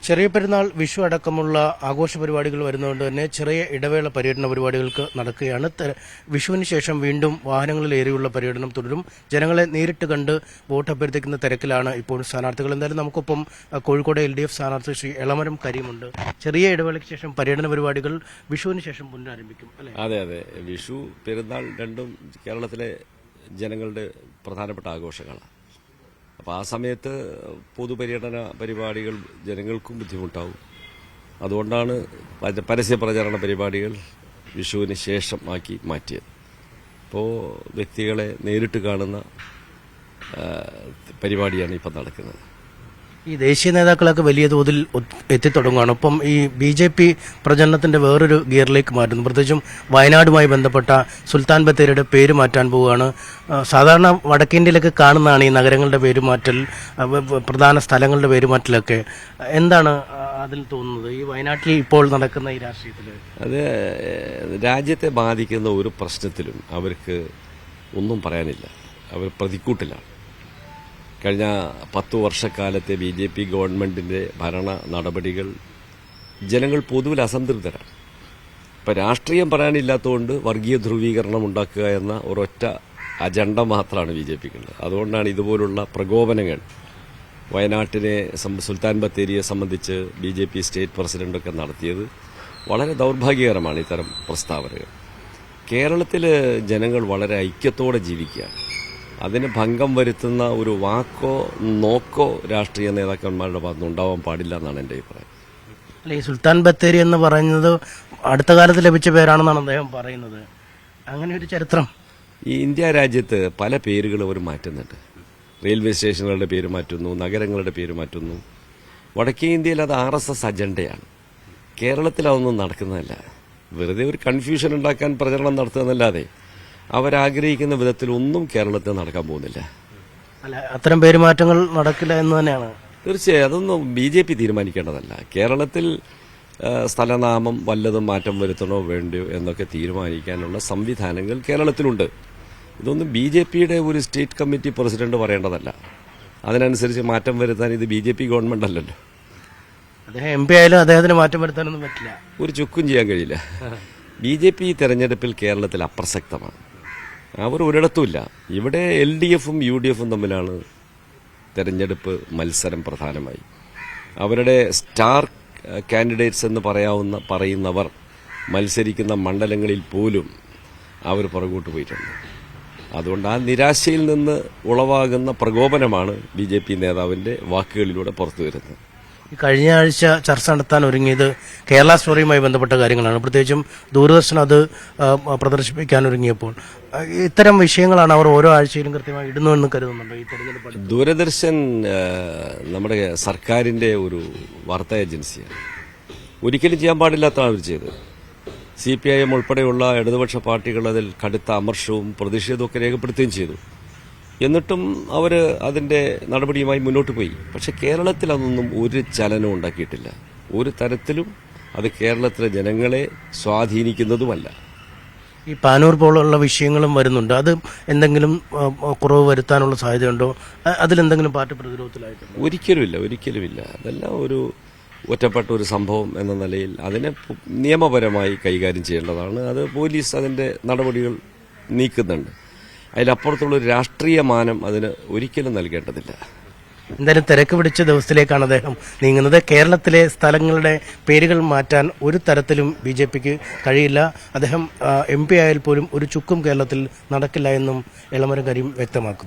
ചെറിയ പെരുന്നാൾ, വിഷു അടക്കമുള്ള ആഘോഷ പരിപാടികൾ വരുന്നതുകൊണ്ട് തന്നെ ചെറിയ ഇടവേള പര്യടന പരിപാടികൾക്ക് നടക്കുകയാണ്. വിഷുവിന് ശേഷം വീണ്ടും വാഹനങ്ങളിലേറിയുള്ള പര്യടനം തുടരും. ജനങ്ങളെ നേരിട്ട് കണ്ട് വോട്ട് അഭ്യർത്ഥിക്കുന്ന തിരക്കിലാണ് ഇപ്പോൾ സ്ഥാനാർത്ഥികൾ. എന്തായാലും നമുക്കൊപ്പം കോഴിക്കോട് LDF സ്ഥാനാർത്ഥി ശ്രീ എളമരം കരീമുണ്ട്. ചെറിയ ഇടവേളയ്ക്ക് ശേഷം പര്യടന പരിപാടികൾ വിഷുവിന് ശേഷം പുനരാരംഭിക്കും അല്ലേ? അതെ, വിഷു പെരുന്നാൾ രണ്ടും കേരളത്തിലെ ജനങ്ങളുടെ പ്രധാനപ്പെട്ട ആഘോഷങ്ങളാണ്. അപ്പോൾ ആ സമയത്ത് പൊതുപര്യടന പരിപാടികൾ ജനങ്ങൾക്കും ബുദ്ധിമുട്ടാവും. അതുകൊണ്ടാണ് പരസ്യ പ്രചരണ പരിപാടികൾ വിഷുവിന് ശേഷം ആക്കി മാറ്റിയത്. ഇപ്പോൾ വ്യക്തികളെ നേരിട്ട് കാണുന്ന പരിപാടിയാണ് ഇപ്പം നടക്കുന്നത്. ഈ ദേശീയ നേതാക്കളൊക്കെ വലിയ തോതിൽ എത്തിത്തുടങ്ങുകയാണ്. ഒപ്പം ഈ BJP പ്രചരണത്തിന്റെ വേറൊരു ഗിയറിലേക്ക് മാറ്റുന്നു. പ്രത്യേകിച്ചും വയനാടുമായി ബന്ധപ്പെട്ട സുൽത്താൻ ബത്തേരിയുടെ പേര് മാറ്റാൻ പോവുകയാണ്. സാധാരണ വടക്കേന്ത്യയിലൊക്കെ കാണുന്നതാണ് ഈ നഗരങ്ങളുടെ പേരുമാറ്റൽ, പ്രധാന സ്ഥലങ്ങളുടെ പേരുമാറ്റലൊക്കെ. എന്താണ് അതിൽ തോന്നുന്നത് ഈ വയനാട്ടിൽ ഇപ്പോൾ നടക്കുന്ന ഈ രാഷ്ട്രീയത്തിൽ? അത് രാജ്യത്തെ ബാധിക്കുന്ന ഒരു പ്രശ്നത്തിലും അവർക്ക് ഒന്നും പറയാനില്ല. അവർ പ്രതിക്കൂട്ടിലാണ്. കഴിഞ്ഞ 10 വർഷക്കാലത്തെ BJP ഗവൺമെന്റിന്റെ ഭരണ നടപടികൾ ജനങ്ങൾ പൊതുവിൽ അസംതൃപ്തരാണ്. ഇപ്പം രാഷ്ട്രീയം പറയാനില്ലാത്തതുകൊണ്ട് വർഗീയ ധ്രുവീകരണം ഉണ്ടാക്കുക എന്ന ഒരൊറ്റ അജണ്ട മാത്രമാണ് BJPക്കുള്ളത്. അതുകൊണ്ടാണ് ഇതുപോലുള്ള പ്രകോപനങ്ങൾ വയനാട്ടിനെ സുൽത്താൻ ബത്തേരിയെ സംബന്ധിച്ച് BJP സ്റ്റേറ്റ് പ്രസിഡന്റൊക്കെ നടത്തിയത്. വളരെ ദൗർഭാഗ്യകരമാണ് ഇത്തരം പ്രസ്താവനകൾ. കേരളത്തിൽ ജനങ്ങൾ വളരെ ഐക്യത്തോടെ ജീവിക്കുകയാണ്. അതിന് ഭംഗം വരുത്തുന്ന ഒരു വാക്കോ നോക്കോ രാഷ്ട്രീയ നേതാക്കന്മാരുടെ ഭാഗത്ത് ഉണ്ടാവാൻ പാടില്ല എന്നാണ് എൻ്റെ അഭിപ്രായം. അല്ല, ഈ സുൽത്താൻ ബത്തേരി എന്ന് പറയുന്നത് അടുത്ത കാലത്ത് ലഭിച്ച പേരാണെന്നാണ് അദ്ദേഹം പറയുന്നത്. അങ്ങനെ ഒരു ചരിത്രം ഈ ഇന്ത്യ രാജ്യത്ത് പല പേരുകൾ അവർ മാറ്റുന്നുണ്ട്. റെയിൽവേ സ്റ്റേഷനുകളുടെ പേര് മാറ്റുന്നു, നഗരങ്ങളുടെ പേര് മാറ്റുന്നു. വടക്കേ ഇന്ത്യയിൽ അത് RSS അജണ്ടയാണ്. കേരളത്തിൽ അതൊന്നും നടക്കുന്നതല്ല. വെറുതെ ഒരു കൺഫ്യൂഷൻ ഉണ്ടാക്കാൻ പ്രചരണം നടത്തുന്നതല്ലാതെ അവരാഗ്രഹിക്കുന്ന വിധത്തിൽ ഒന്നും കേരളത്തിൽ നടക്കാൻ പോകുന്നില്ല. അല്ല, അത്തരം പേരുമാറ്റങ്ങൾ നടക്കില്ല എന്ന് തന്നെയാണ്. തീർച്ചയായും അതൊന്നും BJP തീരുമാനിക്കേണ്ടതല്ല. കേരളത്തിൽ സ്ഥലനാമം വല്ലതും മാറ്റം വരുത്തണോ വേണ്ടയോ എന്നൊക്കെ തീരുമാനിക്കാനുള്ള സംവിധാനങ്ങൾ കേരളത്തിലുണ്ട്. ഇതൊന്നും BJPയുടെ ഒരു സ്റ്റേറ്റ് കമ്മിറ്റി പ്രസിഡന്റ് പറയേണ്ടതല്ല. അതിനനുസരിച്ച് മാറ്റം വരുത്താൻ ഇത് BJP ഗവൺമെന്റ് അല്ലല്ലോ. അദ്ദേഹം MP ആയാലും അദ്ദേഹത്തിന് മാറ്റം വരുത്താനൊന്നും പറ്റില്ല. ഒരു ചുക്കും ചെയ്യാൻ കഴിയില്ല. BJP തെരഞ്ഞെടുപ്പിൽ കേരളത്തിൽ അപ്രസക്തമാണ്. അവർ ഒരിടത്തുമില്ല. ഇവിടെ LDFും UDFും തമ്മിലാണ് തെരഞ്ഞെടുപ്പ് മത്സരം പ്രധാനമായി. അവരുടെ സ്റ്റാർ കാൻഡിഡേറ്റ്സ് എന്ന് പറയുന്നവർ മത്സരിക്കുന്ന മണ്ഡലങ്ങളിൽ പോലും അവർ പുറകോട്ട് പോയിട്ടുണ്ട്. അതുകൊണ്ട് ആ നിരാശയിൽ നിന്ന് ഉളവാകുന്ന പ്രകോപനമാണ് BJP നേതാവിന്റെ വാക്കുകളിലൂടെ പുറത്തു വരുന്നത്. കഴിഞ്ഞ ആഴ്ച ചർച്ച നടത്താൻ ഒരുങ്ങിയത് കേരള സ്റ്റോറിയുമായി ബന്ധപ്പെട്ട കാര്യങ്ങളാണ്. പ്രത്യേകിച്ചും ദൂരദർശൻ അത് പ്രദർശിപ്പിക്കാൻ ഒരുങ്ങിയപ്പോൾ ഇത്തരം വിഷയങ്ങളാണ് അവർ ഓരോ ആഴ്ചയിലും കൃത്യമായി ഇടുന്നുവെന്ന് കരുതുന്നുണ്ട്. ഈ തെരഞ്ഞെടുപ്പ് ദൂരദർശൻ നമ്മുടെ സർക്കാരിന്റെ ഒരു വാർത്താ ഏജൻസിയാണ്. ഒരിക്കലും ചെയ്യാൻ പാടില്ലാത്തതാണ് അവർ ചെയ്തത്. CPIM ഉൾപ്പെടെയുള്ള ഇടതുപക്ഷ പാർട്ടികൾ അതിൽ കടുത്ത അമർഷവും പ്രതിഷേധവും ഒക്കെ രേഖപ്പെടുത്തുകയും ചെയ്തു. എന്നിട്ടും അവർ അതിന്റെ നടപടിയുമായി മുന്നോട്ട് പോയി. പക്ഷെ കേരളത്തിൽ അതൊന്നും ഒരു ചലനവും ഉണ്ടാക്കിയിട്ടില്ല. ഒരു തരത്തിലും അത് കേരളത്തിലെ ജനങ്ങളെ സ്വാധീനിക്കുന്നതുമല്ല. ഈ പാനൂർ പോലുള്ള വിഷയങ്ങളും വരുന്നുണ്ട്. അത് എന്തെങ്കിലും കുറവ് വരുത്താനുള്ള സാധ്യതയുണ്ടോ? അതിലെന്തെങ്കിലും പാർട്ടി പ്രതിരോധത്തിലായിട്ടുണ്ടോ? ഒരിക്കലുമില്ല. അതെല്ലാം ഒരു ഒറ്റപ്പെട്ട ഒരു സംഭവം എന്ന നിലയിൽ അതിനെ നിയമപരമായി കൈകാര്യം ചെയ്യേണ്ടതാണ്. അത് പോലീസ് അതിന്റെ നടപടികൾ നീക്കുന്നുണ്ട്. അതിലപ്പുറത്തുള്ള ഒരു രാഷ്ട്രീയ മാനം അതിന് ഒരിക്കലും നൽകേണ്ടതില്ല. എന്തായാലും തിരക്ക് പിടിച്ച ദിവസത്തിലേക്കാണ് അദ്ദേഹം നീങ്ങുന്നത്. കേരളത്തിലെ സ്ഥലങ്ങളുടെ പേരുകൾ മാറ്റാൻ ഒരു തരത്തിലും BJPക്ക് കഴിയില്ല. അദ്ദേഹം MP ആയാൽ പോലും ഒരു ചുക്കും കേരളത്തിൽ നടക്കില്ല എന്നും എളമരം കരീം വ്യക്തമാക്കുന്നു.